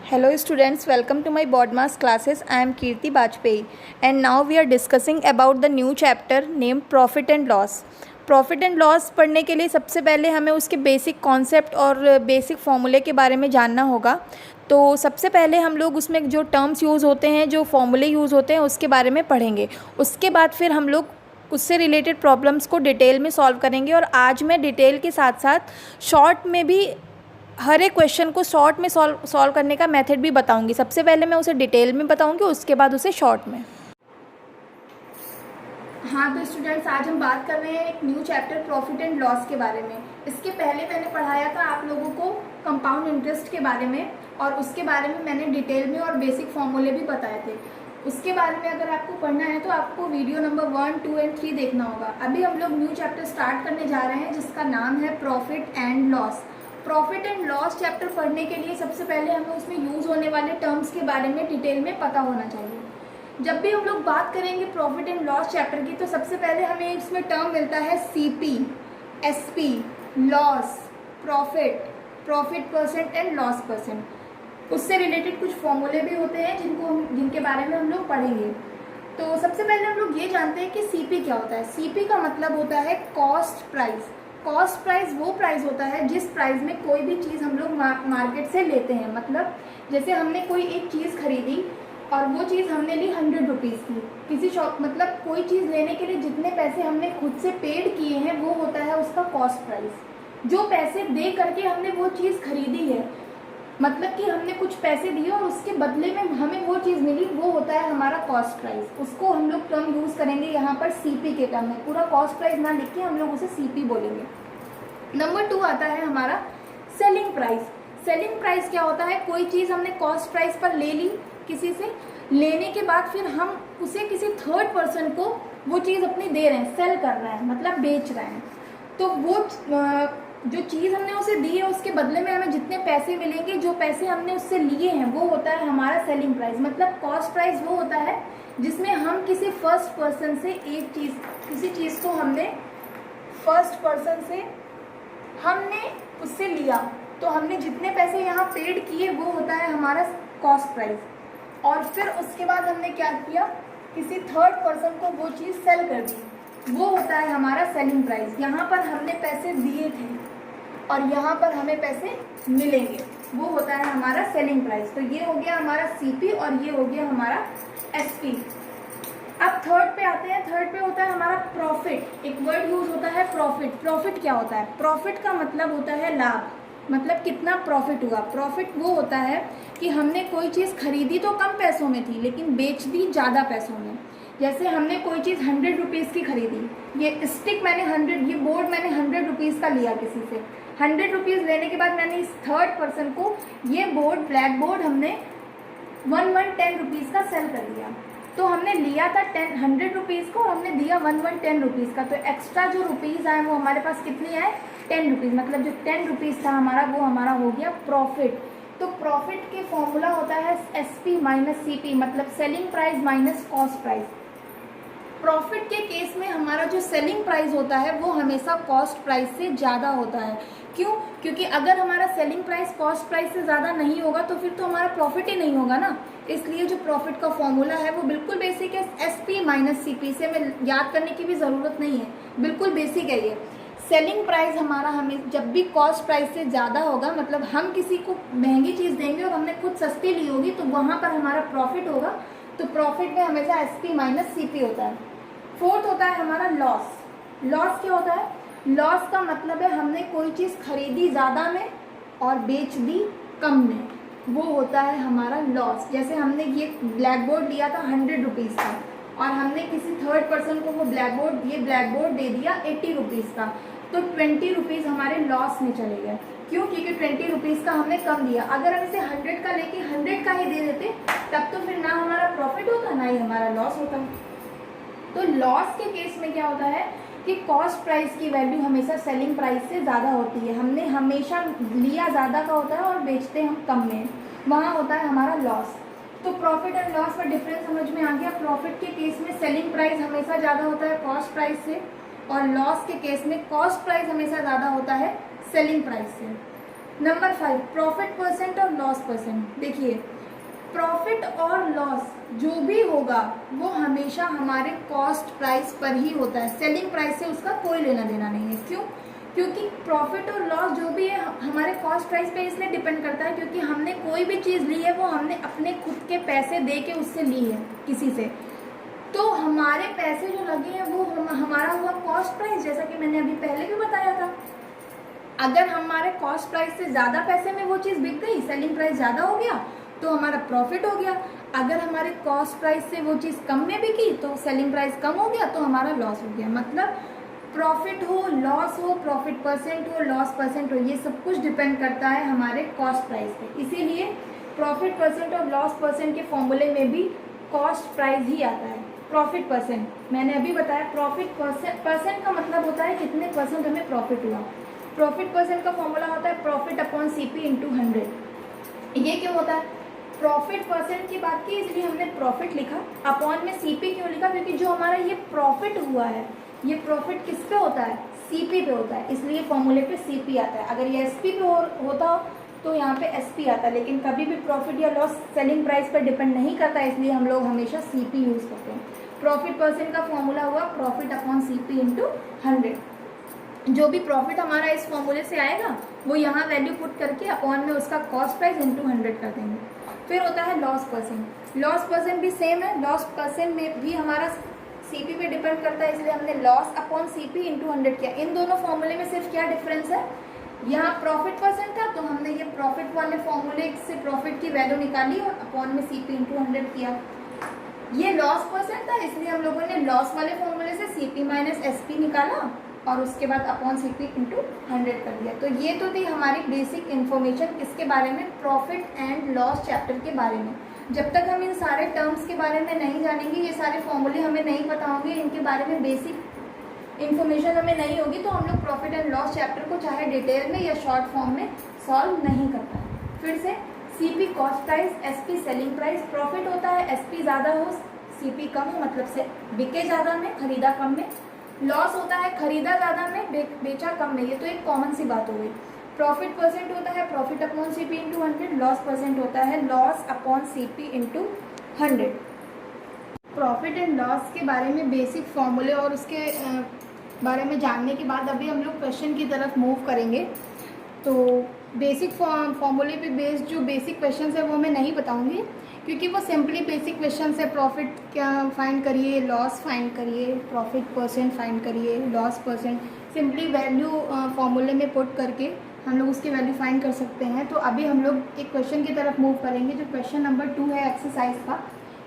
Hello students, welcome to my BODMAS classes. I am Kirti Bajpayee and now we are discussing about the new chapter named Profit and Loss. Profit and loss पढ़ने के लिए सबसे पहले हमें उसके basic concept और basic फॉर्मूले के बारे में जानना होगा। तो सबसे पहले हम लोग उसमें जो टर्म्स यूज़ होते हैं, जो फॉर्मूले यूज़ होते हैं, उसके बारे में पढ़ेंगे। उसके बाद फिर हम लोग उससे रिलेटेड प्रॉब्लम्स को डिटेल में सॉल्व करेंगे। और आज मैं डिटेल के साथ साथ शॉर्ट में भी हर एक क्वेश्चन को शॉर्ट में सॉल्व करने का मेथड भी बताऊंगी। सबसे पहले मैं उसे डिटेल में बताऊंगी, उसके बाद उसे शॉर्ट में। हाँ तो स्टूडेंट्स, आज हम बात कर रहे हैं एक new chapter profit and loss के बारे में। इसके पहले मैंने पढ़ाया था आप लोगों को कंपाउंड इंटरेस्ट के बारे में, और उसके बारे में मैंने डिटेल में और बेसिक फॉर्मूले भी बताए थे। उसके बारे में अगर आपको पढ़ना है तो आपको वीडियो नंबर 1, 2 एंड 3 देखना होगा। अभी हम लोग न्यू चैप्टर स्टार्ट करने जा रहे हैं जिसका नाम है profit and loss. Profit and loss chapter पढ़ने के लिए सबसे पहले हमें उसमें यूज़ होने वाले टर्म्स के बारे में डिटेल में पता होना चाहिए। जब भी हम लोग बात करेंगे प्रॉफिट एंड लॉस चैप्टर की, तो सबसे पहले हमें इसमें टर्म मिलता है CP, SP, loss, profit percent and loss percent. उससे रिलेटेड कुछ फॉर्मूले भी होते हैं जिनके बारे में हम लोग पढ़ेंगे। तो सबसे पहले हम लोग ये जानते हैं कि CP क्या होता है। CP का मतलब होता है कॉस्ट प्राइस। कॉस्ट प्राइस वो प्राइस होता है जिस प्राइस में कोई भी चीज़ हम लोग मार्केट से लेते हैं। मतलब जैसे हमने कोई एक चीज़ खरीदी और वो चीज़ हमने ली 100 रुपीज़ की किसी शॉप, मतलब कोई चीज़ लेने के लिए जितने पैसे हमने खुद से पेड किए हैं वो होता है उसका कॉस्ट प्राइस। जो पैसे दे करके हमने वो चीज़ खरीदी है, मतलब कि हमने कुछ पैसे दिए और उसके बदले में हमें वो चीज़ मिली, वो होता है हमारा कॉस्ट प्राइस। उसको हम लोग टर्म यूज़ करेंगे यहाँ पर CP के टर्म में। पूरा कॉस्ट प्राइस ना लिख के हम लोग उसे CP बोलेंगे। नंबर 2 आता है हमारा सेलिंग प्राइस। सेलिंग प्राइस क्या होता है? कोई चीज़ हमने कॉस्ट प्राइस पर ले ली किसी से, लेने के बाद फिर हम उसे किसी थर्ड पर्सन को वो चीज़ अपनी दे रहे हैं, सेल कर रहे हैं, मतलब बेच रहे हैं। तो वो जो चीज़ हमने उसे दी है उसके बदले में हमें जितने पैसे मिलेंगे, जो पैसे हमने उससे लिए हैं, वो होता है हमारा सेलिंग प्राइस। मतलब कॉस्ट प्राइस वो होता है जिसमें हम किसी फर्स्ट पर्सन से किसी चीज़ को हमने फर्स्ट पर्सन से हमने उससे लिया, तो हमने जितने पैसे यहाँ पेड किए वो होता है हमारा कॉस्ट प्राइस। और फिर उसके बाद हमने क्या किया, किसी थर्ड पर्सन को वो चीज़ सेल कर दी, वो होता है हमारा सेलिंग प्राइस। यहाँ पर हमने पैसे दिए थे और यहाँ पर हमें पैसे मिलेंगे, वो होता है हमारा सेलिंग प्राइस। तो ये हो गया हमारा CP और ये हो गया हमारा SP। अब थर्ड पे आते हैं। थर्ड पे होता है हमारा प्रॉफिट। एक वर्ड यूज होता है प्रॉफिट। प्रॉफिट क्या होता है? प्रॉफिट का मतलब होता है लाभ, मतलब कितना प्रॉफिट हुआ। प्रॉफिट वो होता है कि हमने कोई चीज़ खरीदी तो कम पैसों में थी लेकिन बेच दी ज़्यादा पैसों में। जैसे हमने कोई चीज़ 100 रुपीज़ की खरीदी, ये स्टिक मैंने 100, ये बोर्ड मैंने 100 रुपीज़ का लिया किसी से। 100 रुपीज़ लेने के बाद मैंने इस थर्ड पर्सन को ये बोर्ड, ब्लैक बोर्ड, हमने 110 रुपीज़ का सेल कर दिया। तो हमने लिया था 100 रुपीज़ को, हमने दिया 110 रुपीज़ का। तो एक्स्ट्रा जो रुपीज़ आए वो हमारे पास कितनी आए? 10 रुपीज़। मतलब जो 10 रुपीज़ था हमारा, वो हमारा हो गया प्रॉफिट। तो प्रॉफिट के फॉर्मूला होता है SP माइनस CP, मतलब selling price minus cost price. Profit के केस में हमारा जो सेलिंग प्राइस होता है वो हमेशा कॉस्ट प्राइस से ज़्यादा होता है। क्यों? क्योंकि अगर हमारा सेलिंग प्राइस कॉस्ट प्राइस से ज़्यादा नहीं होगा तो फिर तो हमारा प्रॉफिट ही नहीं होगा ना। इसलिए जो प्रॉफिट का फॉर्मूला है वो बिल्कुल बेसिक है, SP माइनस CP से हमें याद करने की भी ज़रूरत नहीं है, बिल्कुल बेसिक है ये। सेलिंग प्राइस हमारा हमें जब भी कॉस्ट प्राइस से ज़्यादा होगा, मतलब हम किसी को महंगी चीज़ देंगे और हमने खुद सस्ती ली होगी, तो वहाँ पर हमारा प्रॉफिट होगा। तो प्रॉफिट में हमेशा SP माइनस CP होता है। फोर्थ होता है हमारा लॉस। लॉस क्या होता है? लॉस का मतलब है हमने कोई चीज़ खरीदी ज़्यादा में और बेच दी कम में, वो होता है हमारा लॉस। जैसे हमने ये ब्लैक बोर्ड लिया था 100 रुपीज़ का और हमने किसी थर्ड पर्सन को वो ब्लैक बोर्ड दे दिया 80 रुपीज़ का, तो 20 रुपीज़ हमारे लॉस में चले गए। क्यों? क्योंकि 20 रुपीज़ का हमने कम दिया। अगर हम इसे 100 का लेके 100 का ही दे देते तब तो फिर ना हमारा प्रॉफिट होता ना ही हमारा लॉस होता। तो लॉस के केस में क्या होता है कि कॉस्ट प्राइस की वैल्यू हमेशा सेलिंग प्राइस से ज़्यादा होती है। हमने हमेशा लिया ज़्यादा का होता है और बेचते हम कम में, वहाँ होता है हमारा लॉस। तो प्रॉफिट एंड लॉस पर डिफरेंस समझ में आ गया। प्रॉफिट के केस में सेलिंग प्राइस हमेशा ज़्यादा होता है कॉस्ट प्राइस से, और लॉस के केस में कॉस्ट प्राइस हमेशा ज़्यादा होता है सेलिंग प्राइस से। नंबर 5, प्रॉफिट परसेंट और लॉस परसेंट। देखिए, प्रॉफिट और लॉस जो भी होगा वो हमेशा हमारे कॉस्ट प्राइस पर ही होता है, सेलिंग प्राइस से उसका कोई लेना देना नहीं है। क्यों? क्योंकि प्रॉफिट और लॉस जो भी है हमारे कॉस्ट प्राइस पे इसलिए डिपेंड करता है क्योंकि हमने कोई भी चीज़ ली है वो हमने अपने खुद के पैसे दे के उससे ली है किसी से, तो हमारे पैसे जो लगे हैं वो हमारा हुआ कॉस्ट प्राइस, जैसा कि मैंने अभी पहले भी बताया था। अगर हमारे कॉस्ट प्राइस से ज़्यादा पैसे में वो चीज़ बिक गई, सेलिंग प्राइस ज़्यादा हो गया, तो हमारा प्रॉफिट हो गया। अगर हमारे कॉस्ट प्राइस से वो चीज़ कम में बिकी तो सेलिंग प्राइस कम हो गया, तो हमारा लॉस हो गया। मतलब प्रॉफिट हो, लॉस हो, प्रॉफिट परसेंट हो, लॉस परसेंट हो, ये सब कुछ डिपेंड करता है हमारे कॉस्ट प्राइस पे। इसीलिए प्रॉफिट परसेंट और लॉस परसेंट के फॉर्मूले में भी कॉस्ट प्राइस ही आता है। प्रॉफिट परसेंट मैंने अभी बताया, प्रॉफिट परसेंट का मतलब होता है कितने परसेंट हमें प्रॉफिट हुआ। प्रॉफिट परसेंट का फॉर्मूला होता है प्रॉफिट अपॉन सीपी इंटू 100। ये क्यों होता है? प्रॉफिट परसेंट की बात की इसलिए हमने प्रॉफिट लिखा, अपॉन में सीपी क्यों लिखा? क्योंकि जो हमारा ये प्रॉफिट हुआ है, ये प्रॉफिट किस पे होता है? सीपी पे होता है, इसलिए फॉर्मूले पे सीपी आता है। अगर ये एसपी पे होता तो यहाँ पे एसपी आता, लेकिन कभी भी प्रॉफिट या लॉस सेलिंग प्राइस पर डिपेंड नहीं करता, इसलिए हम लोग हमेशा सीपी यूज करते हैं। प्रॉफिट परसेंट का फॉर्मूला हुआ प्रॉफिट अपॉन सीपी इंटू 100। जो भी प्रॉफिट हमारा इस फॉर्मूले से आएगा वो यहाँ वैल्यू पुट करके अपॉन में उसका कॉस्ट प्राइस इंटू 100 कर देंगे। फिर होता है लॉस परसेंट। लॉस परसेंट भी सेम है, लॉस परसेंट में भी हमारा सीपी पे डिपेंड करता है, इसलिए हमने लॉस अपॉन सीपी इंटू 100 किया। इन दोनों फॉर्मूले में सिर्फ क्या डिफरेंस है? यहाँ प्रॉफिट परसेंट था तो हमने ये प्रॉफिट वाले फॉर्मूले से प्रॉफिट की वैल्यू निकाली और अपॉन में सीपी इंटू 100 किया। ये लॉस परसेंट था इसलिए हम लोगों ने लॉस वाले फॉर्मूले से सीपी माइनस एसपी निकाला और उसके बाद अपॉन सीपी इंटू 100 कर दिया। तो ये तो थी हमारी बेसिक इन्फॉर्मेशन किसके बारे में? प्रॉफिट एंड लॉस चैप्टर के बारे में। जब तक हम इन सारे टर्म्स के बारे में नहीं जानेंगे, ये सारे फॉर्मूले हमें नहीं पता होंगे, इनके बारे में बेसिक इन्फॉर्मेशन हमें नहीं होगी, तो हम लोग प्रॉफिट एंड लॉस चैप्टर को चाहे डिटेल में या शॉर्ट फॉर्म में सॉल्व नहीं कर पाए। फिर से CP cost price, SP selling price. Profit होता है एसपी ज़्यादा हो सीपी कम हो, मतलब से बिके ज़्यादा में खरीदा कम में। लॉस होता है खरीदा ज़्यादा में बेचा कम में। ये तो एक कॉमन सी बात हो गई। प्रॉफिट परसेंट होता है profit upon CP into 100। Loss percent होता है loss upon CP into 100। Profit and loss के बारे में बेसिक फॉर्मूले और उसके बारे में जानने के बाद अभी हम लोग क्वेश्चन की तरफ मूव करेंगे। तो बेसिक फॉर्मूले पे बेस्ड जो बेसिक क्वेश्चन है वो मैं नहीं बताऊंगी क्योंकि वो सिंपली बेसिक क्वेश्चन है। प्रॉफिट क्या फाइंड करिए, लॉस फाइंड करिए, प्रॉफिट परसेंट फाइंड करिए, लॉस परसेंट, सिंपली वैल्यू फॉर्मूले में पुट करके हम लोग उसकी वैल्यू फाइंड कर सकते हैं। तो अभी हम लोग एक क्वेश्चन की तरफ मूव करेंगे जो क्वेश्चन नंबर 2 है एक्सरसाइज का।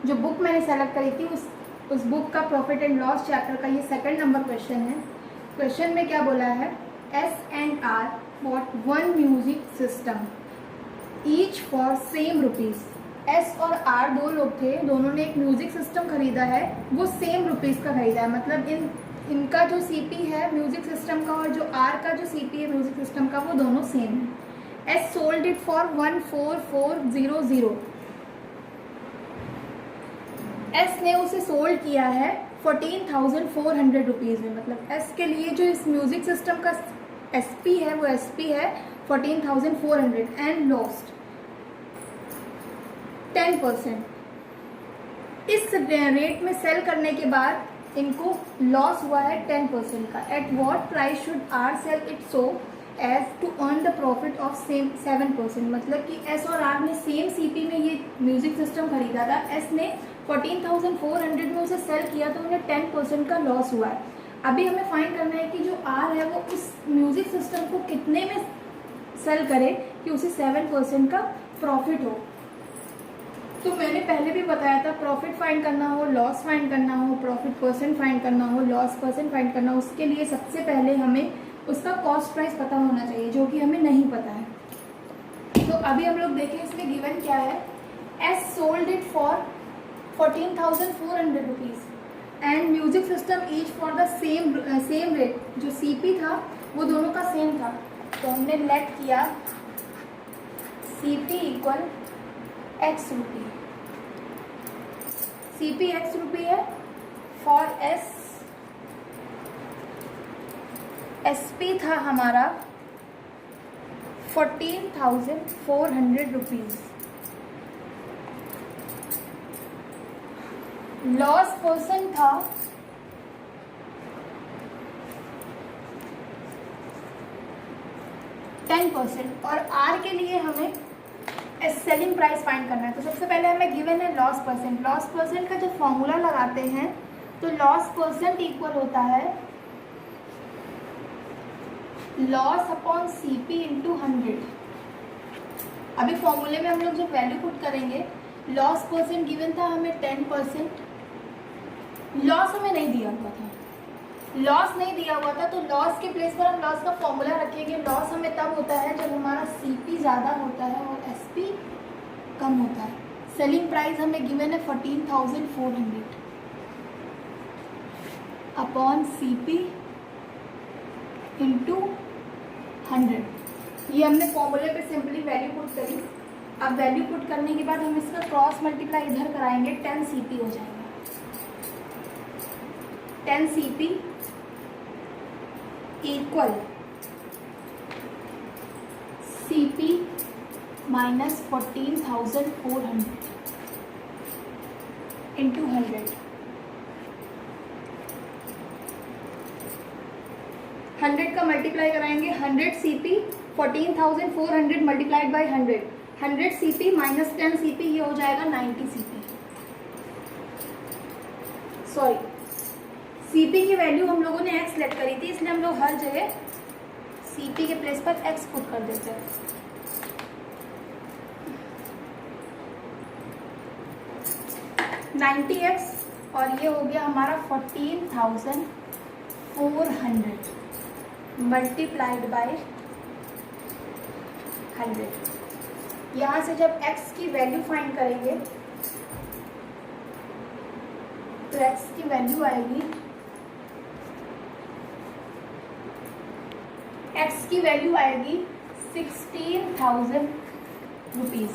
जो बुक मैंने सेलेक्ट करी थी उस बुक का प्रॉफिट एंड लॉस चैप्टर का ये 2nd नंबर क्वेश्चन है। क्वेश्चन में क्या बोला है? S&R bought one music system each for same rupees। S और R दो लोग थे, दोनों ने एक म्यूजिक सिस्टम खरीदा है, वो सेम रुपीज़ का खरीदा है। मतलब इनका जो सीपी है म्यूजिक सिस्टम का और जो R का जो सीपी है म्यूजिक सिस्टम का वो दोनों सेम है। S sold it for 14400। S ने उसे सोल्ड किया है 14,400 रुपीज़ में। मतलब S के लिए जो इस म्यूजिक सिस्टम का SP है वो SP है 14,400 एंड लॉस्ट 10%। इस रेट में सेल करने के बाद इनको लॉस हुआ है 10% का। At what price should R sell it so as to earn the profit of same 7%। मतलब कि S और R ने सेम सीपी में ये म्यूजिक सिस्टम खरीदा था, S ने 14,400 में उसे सेल किया तो उन्हें 10% का लॉस हुआ है। अभी हमें फाइंड करना है कि जो R है वो उस म्यूजिक सिस्टम को कितने में सेल करे कि उसे 7% का प्रॉफिट हो। तो मैंने पहले भी बताया था प्रॉफिट फाइंड करना हो, लॉस फाइंड करना हो, प्रॉफिट परसेंट फाइंड करना हो, लॉस परसेंट फाइंड करना हो, उसके लिए सबसे पहले हमें उसका कॉस्ट प्राइस पता होना चाहिए जो कि हमें नहीं पता है। तो अभी हम लोग देखें इसमें गिवन क्या है। S sold it for 14,400 rupees and music system each for the same rate. जो सीपी था वो दोनों का सेम था, तो हमने लेट किया सीपी इक्वल x रुपी। सीपी x रुपी है फॉर S। SP था हमारा 14,400 रुपीज़ लॉस परसेंट था 10% और आर के लिए हमें सेलिंग प्राइस फाइंड करना है। तो सबसे पहले हमें गिवन है लॉस परसेंट। लॉस परसेंट का जब फॉर्मूला लगाते हैं तो लॉस परसेंट इक्वल होता है लॉस अपॉन CP इंटू 100। अभी फॉर्मूले में हम लोग जब वैल्यू पुट करेंगे, लॉस परसेंट गिवन था हमें 10%, लॉस हमें नहीं दिया हुआ था, लॉस नहीं दिया हुआ था तो लॉस के प्लेस पर हम लॉस का फॉर्मूला रखेंगे। लॉस हमें तब होता है जब हमारा CP ज़्यादा होता है और SP कम होता है। सेलिंग प्राइस हमें गिवन है 14,400 अपॉन CP इंटू 100। ये हमने फॉर्मूले पे सिंपली वैल्यू पुट करी। अब वैल्यू पुट करने के बाद हम इसका क्रॉस मल्टीप्लाई इधर कराएंगे, 10 CP हो जाएगा। 10 CP equal CP minus 14,400 into 100। 100 का मल्टीप्लाई कराएंगे, 100 CP 14,400 multiplied by 100, 100 CP minus 10 CP, ये हो जाएगा 90 CP। सॉरी, CP की वैल्यू हम लोगों ने x सेलेक्ट करी थी, इसलिए हम लोग हर जगह CP के प्लेस पर x पुट कर देते हैं। $90x और ये हो गया हमारा 14,400 मल्टीप्लाइड बाय 100। यहाँ से जब x की वैल्यू फाइंड करेंगे तो x की वैल्यू आएगी, x की वैल्यू आएगी 16,000 रुपीज़।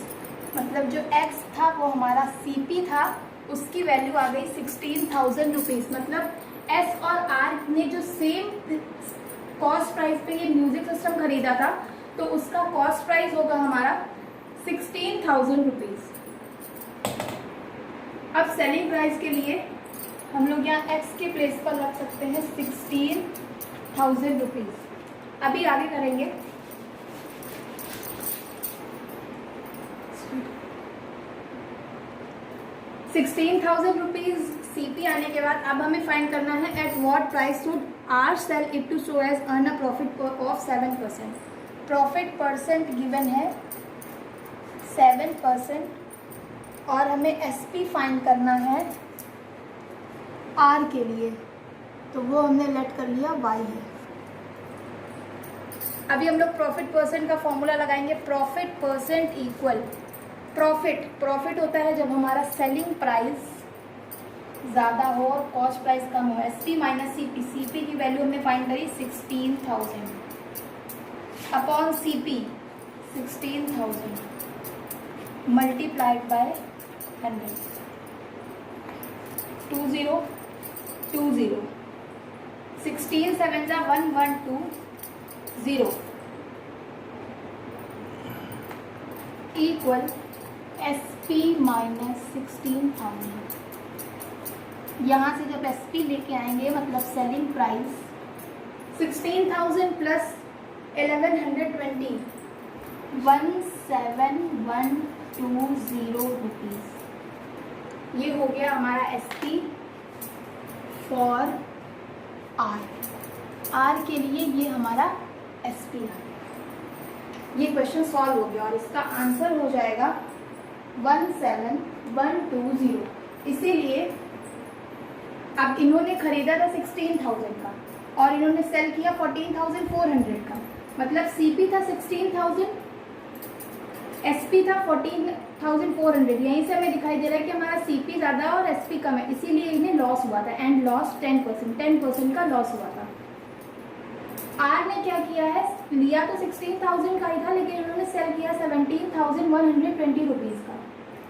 मतलब जो x था वो हमारा CP था, उसकी वैल्यू आ गई 16,000 रुपीज़। मतलब S और R ने जो सेम कॉस्ट प्राइस पे ये म्यूजिक सिस्टम खरीदा था तो उसका कॉस्ट प्राइस होगा हमारा 16,000 रुपीज़। अब सेलिंग प्राइस के लिए हम लोग यहाँ x के प्लेस पर रख सकते हैं 16,000 रुपीज़। अभी आगे करेंगे। ₹16,000 CP आने के बाद अब हमें फाइंड करना है at what price should R sell it to show as earn a profit of 7%। Profit percent given है 7% और हमें SP फाइंड करना है R के लिए, तो वो हमने लेट कर लिया Y है। अभी हम लोग प्रॉफिट परसेंट का फॉर्मूला लगाएंगे। प्रॉफिट परसेंट इक्वल प्रॉफिट होता है जब हमारा सेलिंग प्राइस ज़्यादा हो और कॉस्ट प्राइस कम हो। SP माइनस CP की वैल्यू हमने फाइंड करी 16,000 अपॉन CP 16,000 मल्टीप्लाइड बाय 100। 20 16 7 जा 1120 इक्वल SP माइनस 16,000। यहाँ से जब SP लेके आएंगे मतलब सेलिंग प्राइस 16,000 प्लस 1120 17,120 रुपीज़। ये हो गया हमारा SP फॉर R के लिए ये हमारा SP आ गया। ये क्वेश्चन सॉल्व हो गया और इसका आंसर हो जाएगा 17,120। इसीलिए अब इन्होंने खरीदा था 16,000 का और इन्होंने सेल किया 14,400 का, मतलब CP था 16,000, SP था 14,400। यहीं से हमें दिखाई दे रहा है कि हमारा CP ज़्यादा और SP कम है, इसीलिए इन्हें लॉस हुआ था एंड लॉस 10% का लॉस हुआ था। R ने क्या किया है, लिया तो 16,000 का ही था लेकिन उन्होंने सेल किया 17,120 रुपीज़ का।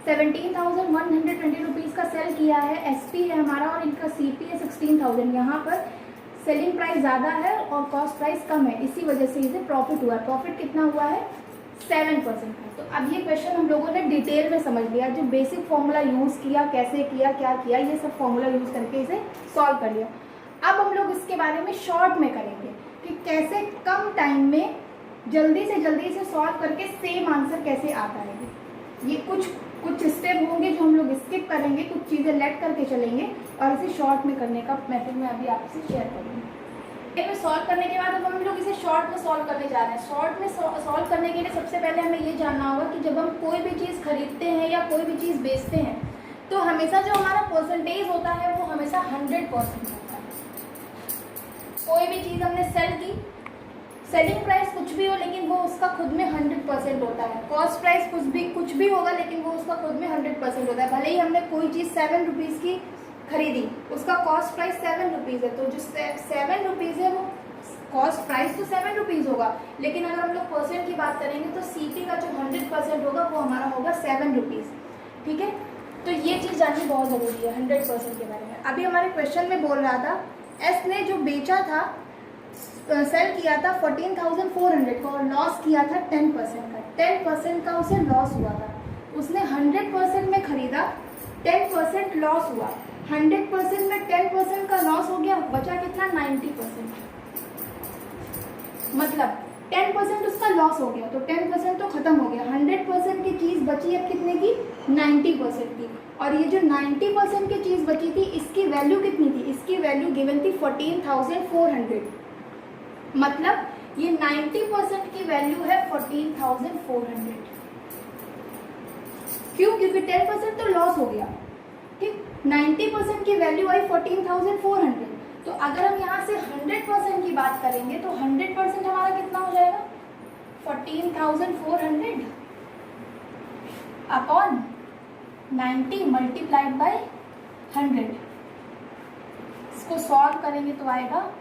17,120 रुपीज़ का सेल किया है, SP है हमारा और इनका CP है 16,000। यहाँ पर सेलिंग प्राइस ज़्यादा है और कॉस्ट प्राइस कम है, इसी वजह से इसे प्रॉफिट हुआ। प्रॉफिट कितना हुआ है 7% का। तो अब ये क्वेश्चन हम लोगों ने डिटेल में समझ लिया, जो बेसिक फॉर्मूला यूज़ किया, कैसे किया, क्या किया, ये सब फॉर्मूला यूज़ करके इसे सॉल्व कर लिया। अब हम लोग इसके बारे में शॉर्ट में करेंगे कि कैसे कम टाइम में जल्दी से जल्दी इसे सॉल्व करके सेम आंसर कैसे आता है। ये कुछ स्टेप होंगे जो हम लोग स्किप करेंगे, कुछ चीज़ें लेट करके चलेंगे और इसे शॉर्ट में करने का मेथड मैं अभी आपसे शेयर करूँगी। में सॉल्व करने के बाद अब हम लोग इसे शॉर्ट में सॉल्व करने जा रहे हैं। शॉर्ट में सॉल्व करने के लिए सबसे पहले हमें ये जानना होगा कि जब हम कोई भी चीज़ खरीदते हैं या कोई भी चीज़ बेचते हैं तो हमेशा जो हमारा परसेंटेज होता है वो हमेशा 100% होता है। कोई भी चीज़ हमने सेल की, सेलिंग प्राइस कुछ भी हो लेकिन वो उसका खुद में 100% होता है। कॉस्ट प्राइस कुछ भी होगा लेकिन वो उसका खुद में 100% होता है। भले ही हमने कोई चीज़ 7 रुपीज़ की खरीदी, उसका कॉस्ट प्राइस 7 रुपीज़ है, तो जो 7 रुपीज़ है वो कॉस्ट प्राइस तो 7 रुपीज़ होगा, लेकिन अगर हम लोग परसेंट की बात करेंगे तो सीपी का जो 100% होगा वो हमारा होगा 7 रुपीज़। ठीक है, तो ये चीज़ जाननी बहुत ज़रूरी है 100% के बारे में। अभी हमारे क्वेश्चन में बोल रहा था एस ने जो बेचा था, सेल किया था 14,400 का और लॉस किया था 10% का। 10% का उसे लॉस हुआ था। उसने 100% में खरीदा, 10% लॉस हुआ। 100% में 10% का लॉस हो गया, बचा कितना 90%। मतलब 10% उसका लॉस हो गया तो 10% तो खत्म हो गया। 100% की चीज़ बची अब कितने की 90% की। और ये जो 90% की चीज़ बची थी इसकी वैल्यू कितनी थी? इसकी वैल्यू गिवन थी 14,400। मतलब ये 90% की वैल्यू है 14,400। क्यों? क्योंकि 10% तो लॉस हो गया। ठीक, 90% की वैल्यू आई 14,400। तो अगर हम यहाँ से 100% की बात करेंगे तो 100% हमारा कितना हो जाएगा 14,400 अपॉन 90 मल्टीप्लाइड बाय 100। इसको सॉल्व करेंगे तो आएगा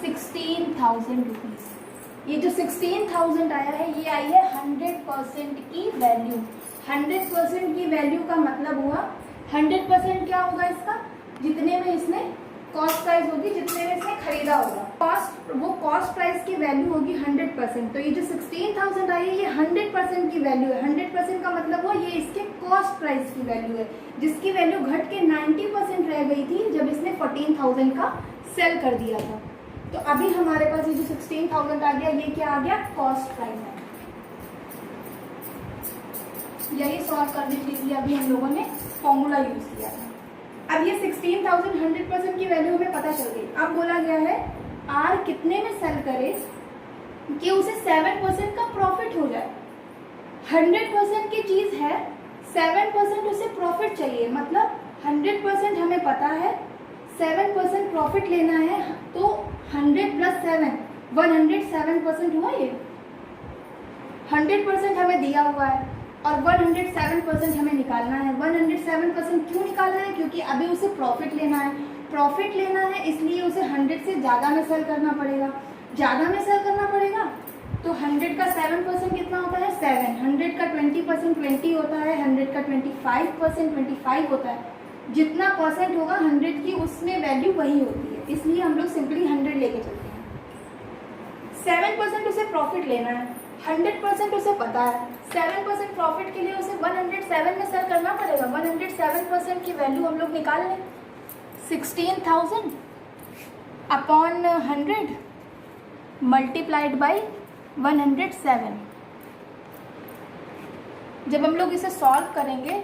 16,000 रुपीज़। ये जो 16,000 आया है ये आई है 100% की वैल्यू। 100% की वैल्यू का मतलब हुआ 100% क्या होगा इसका? जितने में इसने कॉस्ट प्राइस होगी, जितने में इसने खरीदा होगा वो कॉस्ट प्राइस की वैल्यू होगी 100%। तो ये जो 16,000 आई है ये 100% की वैल्यू है। 100% का मतलब हुआ ये इसके कॉस्ट प्राइस की वैल्यू है, जिसकी वैल्यू घट के 90% रह गई थी जब इसने 14,000 का सेल कर दिया था। तो अभी हमारे पास ये जो 16,000 आ गया, ये क्या आ गया? कॉस्ट प्राइस है। यही सॉल्व करने के लिए अभी हम लोगों ने फॉर्मूला यूज किया था। अब ये 16,000 100% की वैल्यू हमें पता चल गई। अब बोला गया है आर कितने में सेल करे कि उसे 7% का प्रॉफिट हो जाए। 100% की चीज है, 7% उसे प्रॉफिट चाहिए। मतलब 100% हमें पता है, 7% प्रॉफिट लेना है, तो 100 + 7 107% हुआ। ये 100% हमें दिया हुआ है और 107% हमें निकालना है। 107% क्यों निकालना है? क्योंकि अभी उसे प्रॉफिट लेना है। प्रॉफिट लेना है इसलिए उसे 100 से ज़्यादा में सेल करना पड़ेगा। ज़्यादा में सेल करना पड़ेगा तो 100 का 7% कितना होता है? 7। 100 का 20% 20 होता है। 100 का 25% 25 होता है। जितना परसेंट होगा 100 की, उसमें वैल्यू वही होती है, इसलिए हम लोग सिंपली 100 लेके चलते हैं। 7% उसे प्रॉफिट लेना है, 100% उसे पता है। 7% प्रॉफिट के लिए उसे 107 में सेल करना पड़ेगा। 107% की वैल्यू हम लोग निकाल लें। 16,000 अपॉन 100 मल्टीप्लाइड बाई 107। जब हम लोग इसे सॉल्व करेंगे,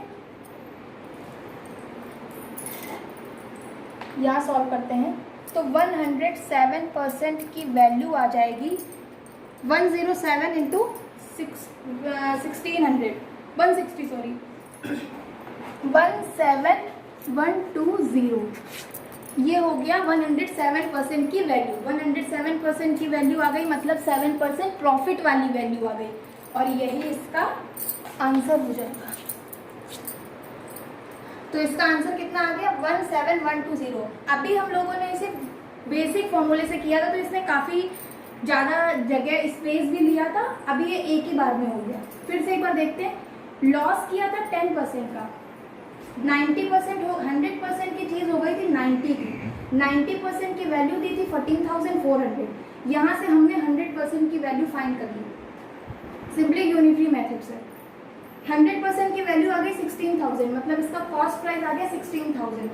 यहाँ सॉल्व करते हैं तो 107% की वैल्यू आ जाएगी 107 इंटू 1600 160 सॉरी 17120। ये हो गया 107% की वैल्यू। 107% की वैल्यू आ गई, मतलब 7% प्रॉफिट वाली वैल्यू आ गई और यही इसका आंसर हो जाएगा। तो इसका आंसर कितना आ गया? 17120। अभी हम लोगों ने इसे बेसिक फॉर्मूले से किया था तो इसने काफ़ी ज़्यादा जगह स्पेस भी लिया था। अभी ये एक ही बार में हो गया। फिर से एक बार देखते हैं। लॉस किया था 10% का, 90% हो 100% की चीज़ हो गई थी 90 की। 90% की वैल्यू दी थी 14,400, यहाँ से हमने 100% की वैल्यू फाइंड कर ली सिंपली यूनिटरी मेथड से। 100% की वैल्यू आ गई 16,000, मतलब इसका कॉस्ट प्राइस आ गया 16,000।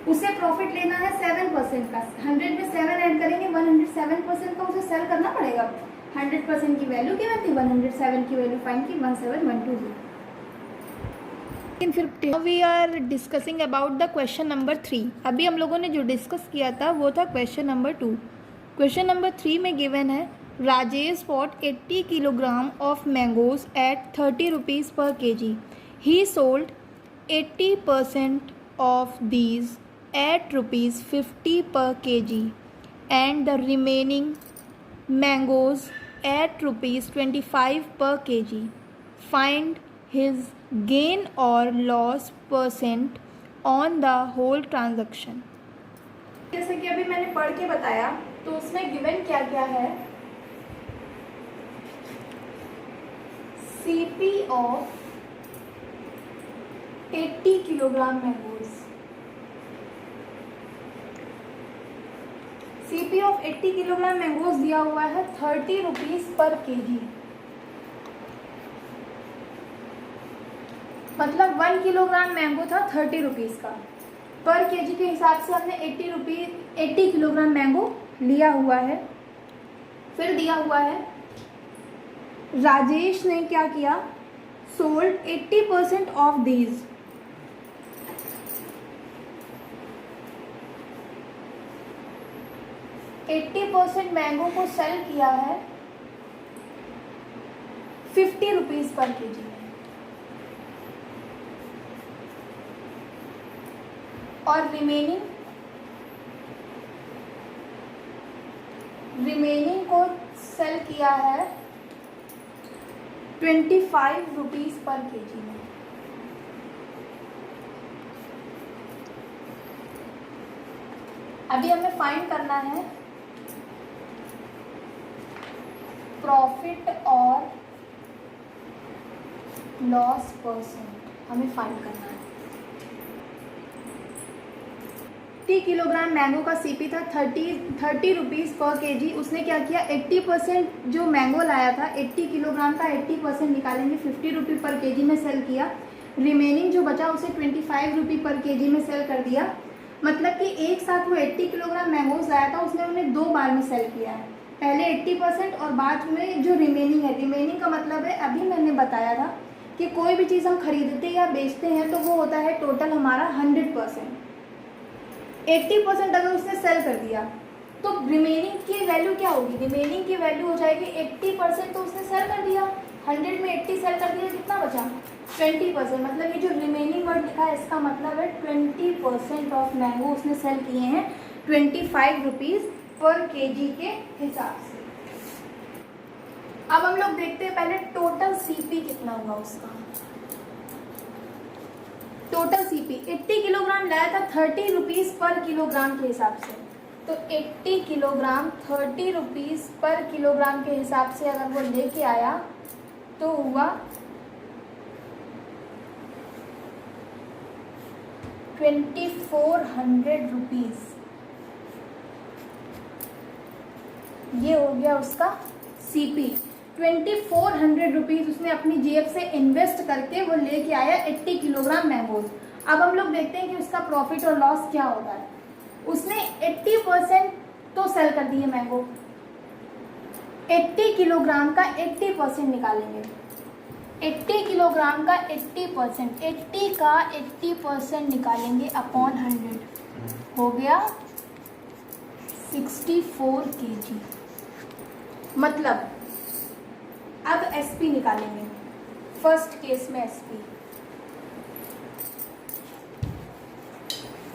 उसे प्रॉफिट लेना है 7% का, 100 में 7 ऐड करेंगे 107% का उसे सेल करना पड़ेगा। 100% की वैल्यू गिवन थी, 107 की वैल्यू फाइंड की 17120। Now we are discussing about the question number 3। अभी हम लोगों ने जो डिस्कस किया था वो था क्वेश्चन नंबर 2। क्वेश्चन नंबर 3 में गिवन है Rajesh bought 80 kilogram of mangoes at 30 rupees पर kg। He sold 80% of these at ₹50 per kg and the remaining mangoes at ₹25 per kg. Find his gain or loss percent on the whole transaction। जैसे कि अभी मैंने पढ़ के बताया तो उसमें गिवन क्या क्या है। CP of 80 kilogram mangoes, CP of 80 kilogram mangoes दिया हुआ है 30 रुपीज़ पर kg, मतलब 1 किलोग्राम मैंगो था 30 रुपीज़ का, पर केजी के हिसाब से हमने 80 किलोग्राम मैंगो लिया हुआ है। फिर दिया हुआ है राजेश ने क्या किया, सोल्ड 80% ऑफ दीज, %80 मैंगो को सेल किया है 50 रुपीज़ पर केजी में, और रिमेनिंग को सेल किया है 25 रुपीज़ पर केजी में। अभी हमें फाइंड करना है प्रॉफिट और लॉस परसेंट, हमें फाइंड करना है। 80 किलोग्राम मैंगो का CP था 30 रुपीज़ पर केजी। उसने क्या किया, 80% जो मैंगो लाया था 80 किलोग्राम का 80% निकालेंगे 50 रुपये पर केजी में सेल किया। रिमेनिंग जो बचा उसे 25 रुपये पर केजी में सेल कर दिया। मतलब कि एक साथ वो 80 किलोग्राम मैंगोज लाया था, उसने उन्हें 2 बार में सेल किया है, पहले 80% और बाद में जो रिमेनिंग है। रिमेनिंग का मतलब है, अभी मैंने बताया था कि कोई भी चीज़ हम खरीदते या बेचते हैं तो वो होता है टोटल हमारा 100%। 80% अगर उसने सेल कर दिया तो रिमेनिंग की वैल्यू क्या होगी, रिमेनिंग की वैल्यू हो जाएगी 80%, तो उसने सेल कर दिया 100 में 80 सेल कर दिया, कितना बचा 20%। मतलब ये जो रिमेनिंग वर्ड लिखा है इसका मतलब है 20% ऑफ मैंगो उसने सेल किए हैं 25 रुपीज़ पर केजी के हिसाब से। अब हम लोग देखते हैं पहले टोटल CP कितना हुआ उसका। टोटल CP 80 किलोग्राम लाया था 30 रुपीज़ पर किलोग्राम के हिसाब से, तो 80 किलोग्राम 30 रुपीज़ पर किलोग्राम के हिसाब से अगर वो लेके आया तो हुआ 2400 रुपीज़। ये हो गया उसका CP। 2400 रुपीज़ उसने अपनी जेब से इन्वेस्ट करके वो लेके आया 80 किलोग्राम मैंगोज। अब हम लोग देखते हैं कि उसका प्रॉफिट और लॉस क्या होता है। उसने 80% तो सेल कर दिए मैंगो, 80 किलोग्राम का 80% निकालेंगे, 80 किलोग्राम का 80%, 80 का 80% निकालेंगे अपॉन 100, हो गया 64 kg। मतलब अब SP निकालेंगे, फर्स्ट केस में SP,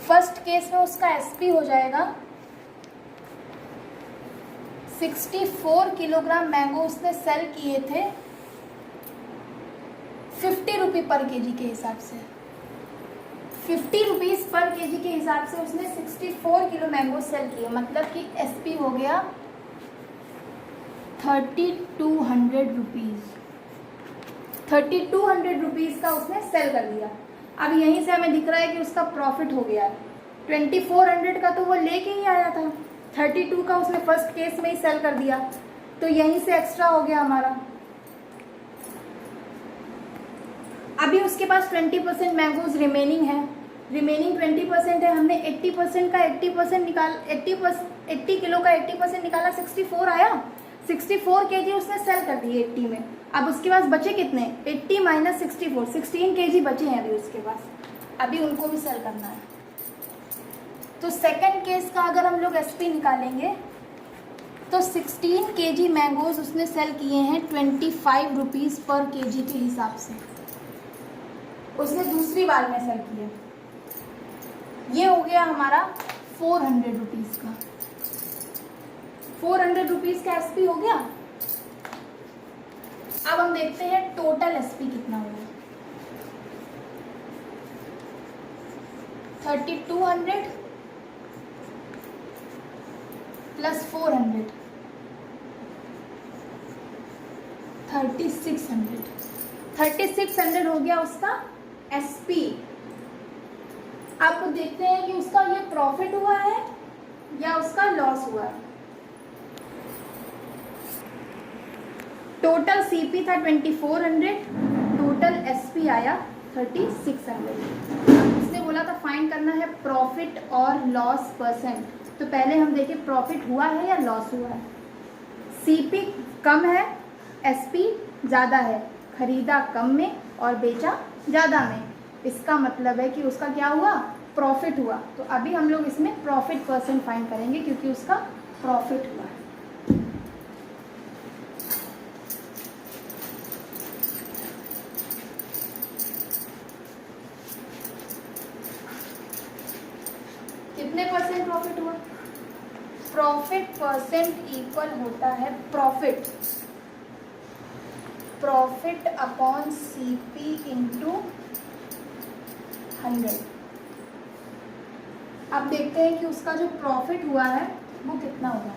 फर्स्ट केस में उसका SP हो जाएगा 64 किलोग्राम मैंगो उसने सेल किए थे 50 रुपये पर केजी के हिसाब से। 50 रुपीज़ पर केजी के हिसाब से उसने 64 किलो मैंगो सेल किए, मतलब कि SP हो गया 3200 रुपीज़। 3200 रुपीज़ का उसने सेल कर दिया। अब यहीं से हमें दिख रहा है कि उसका प्रॉफिट हो गया है। 2400 का तो वो लेके ही आया था, 32 का उसने फर्स्ट केस में ही सेल कर दिया, तो यहीं से एक्स्ट्रा हो गया हमारा। अभी उसके पास 20% मैंगोज रिमेनिंग है, रिमेनिंग 20% है। हमने 80% का 80% निकाल 80 किलो का 80% निकाला, 64 आया। 64 kg उसने सेल कर दिए 80 में। अब उसके पास बचे कितने, 80 माइनस 64, 16 kg बचे हैं अभी उसके पास, अभी उनको भी सेल करना है। तो सेकंड केस का अगर हम लोग SP निकालेंगे तो 16 kg मैंगोज उसने सेल किए हैं 25 रुपीज़ पर kg के हिसाब से, उसने दूसरी बार में सेल किया। ये हो गया हमारा 400 रुपीज़ का, 400 रुपीज़ का SP हो गया। अब हम देखते हैं टोटल SP कितना हुआ, 3200 प्लस 400 3600 हो गया उसका SP। आपको देखते हैं कि उसका ये प्रॉफिट हुआ है या उसका लॉस हुआ है। टोटल CP था 2400, टोटल SP आया 3600। उसने बोला था फाइंड करना है प्रॉफिट और लॉस परसेंट, तो पहले हम देखें प्रॉफिट हुआ है या लॉस हुआ है। CP कम है, SP ज़्यादा है, खरीदा कम में और बेचा ज़्यादा में, इसका मतलब है कि उसका क्या हुआ, प्रॉफिट हुआ। तो अभी हम लोग इसमें प्रॉफिट परसेंट फाइंड करेंगे क्योंकि उसका प्रॉफिट हुआ है। कितने परसेंट प्रॉफिट हुआ, प्रॉफिट परसेंट इक्वल होता है प्रॉफिट अपॉन CP इंटू 100। अब देखते हैं कि उसका जो प्रॉफिट हुआ है वो कितना होगा।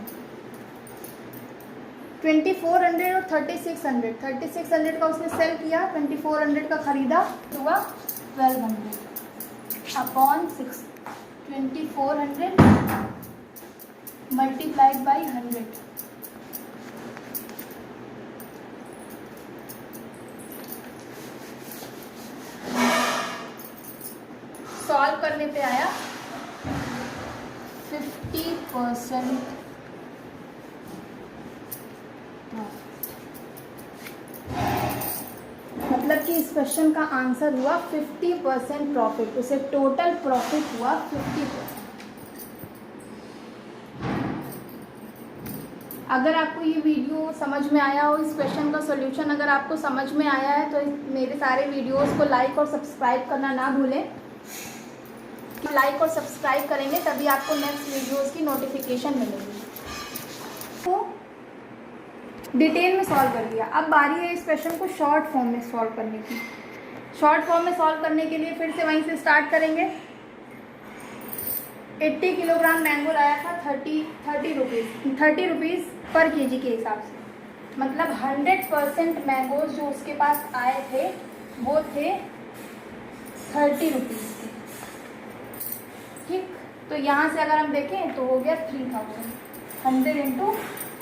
2400 और 3600 का उसने सेल किया, 2400 का खरीदा, हुआ 1200 अपॉन 2400 मल्टीप्लाइड बाई 100। सॉल्व करने पे आया 50%। मतलब कि इस क्वेश्चन का आंसर हुआ 50% प्रॉफिट, उसे टोटल प्रॉफिट हुआ 50%। अगर आपको ये वीडियो समझ में आया हो, इस क्वेश्चन का सॉल्यूशन अगर आपको समझ में आया है तो मेरे सारे वीडियोस को लाइक और सब्सक्राइब करना ना भूलें। लाइक और सब्सक्राइब करेंगे तभी आपको नेक्स्ट वीडियोस की नोटिफिकेशन मिलेगी। तो डिटेल में सॉल्व कर दिया, अब बारी है इस क्वेश्चन को शॉर्ट फॉर्म में सॉल्व करने की। शॉर्ट फॉर्म में सॉल्व करने के लिए फिर से वहीं से स्टार्ट करेंगे। 80 किलोग्राम मैंगो लाया था 30 रुपीज़ पर केजी के हिसाब से, मतलब 100% मैंगोज जो उसके पास आए थे वो थे 30 रुपीज़ के। ठीक, तो यहाँ से अगर हम देखें तो हो गया 3000, 100 इंटू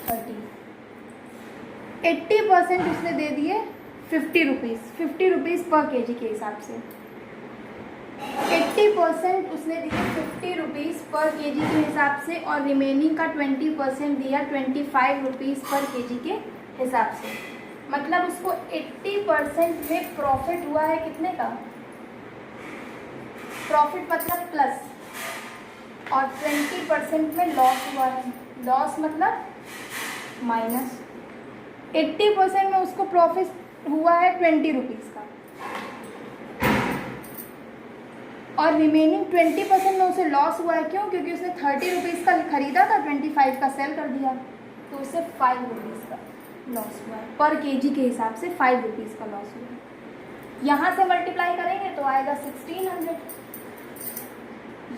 30। 80% उसने दे दिए 50 रुपीज़ पर केजी के हिसाब से। 80% उसने दिए 50 रुपीज़ पर केजी के हिसाब से और रिमेनिंग का 20% दिया 25 रुपीज़ पर केजी के हिसाब से। मतलब उसको 80% में प्रॉफिट हुआ है कितने का, प्रॉफिट मतलब प्लस, और 20% में लॉस हुआ है, लॉस मतलब माइनस। 80% में उसको प्रॉफिट हुआ है 20 रुपीज़ का और रिमेनिंग 20% में उसे लॉस हुआ है। क्यों? क्योंकि उसने 30 रुपीज़ का खरीदा था, 25 का सेल कर दिया, तो उसे 5 रुपीज़ का लॉस हुआ है। पर केजी के हिसाब से 5 रुपीज़ का लॉस हुआ है। यहाँ से मल्टीप्लाई करेंगे तो आएगा 1600।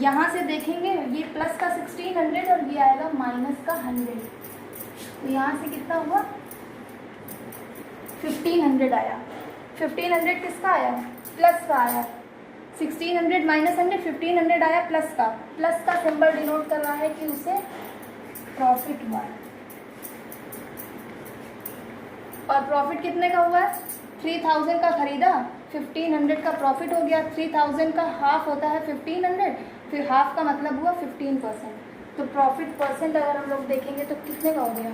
यहाँ से देखेंगे ये प्लस का 1600 और ये आएगा माइनस का 100, तो यहाँ से कितना हुआ 1500 आया। 1500 किसका आया, प्लस का आया। 1600 माइनस 100, 1500 आया प्लस का सिंबल डिनोट कर रहा है कि उसे प्रॉफिट हुआ है। और प्रॉफिट कितने का हुआ है? 3000 का खरीदा, 1500 का प्रॉफिट हो गया। 3000 का हाफ होता है 1500, फिर हाफ का मतलब हुआ 15%। तो प्रॉफिट परसेंट अगर हम लोग देखेंगे तो कितने का हो गया?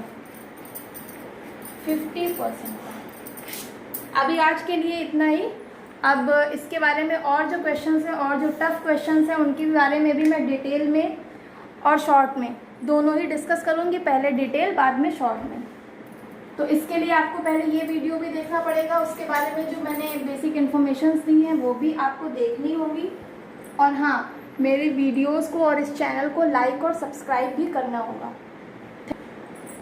50% का। अभी आज के लिए इतना ही। अब इसके बारे में और जो क्वेश्चंस हैं और जो टफ क्वेश्चंस हैं उनके बारे में भी मैं डिटेल में और शॉर्ट में दोनों ही डिस्कस करूँगी, पहले डिटेल बाद में शॉर्ट में। तो इसके लिए आपको पहले ये वीडियो भी देखना पड़ेगा, उसके बारे में जो मैंने बेसिक इन्फॉर्मेशंस दी हैं वो भी आपको देखनी होगी। और हाँ, मेरे वीडियोस को और इस चैनल को लाइक और सब्सक्राइब भी करना होगा।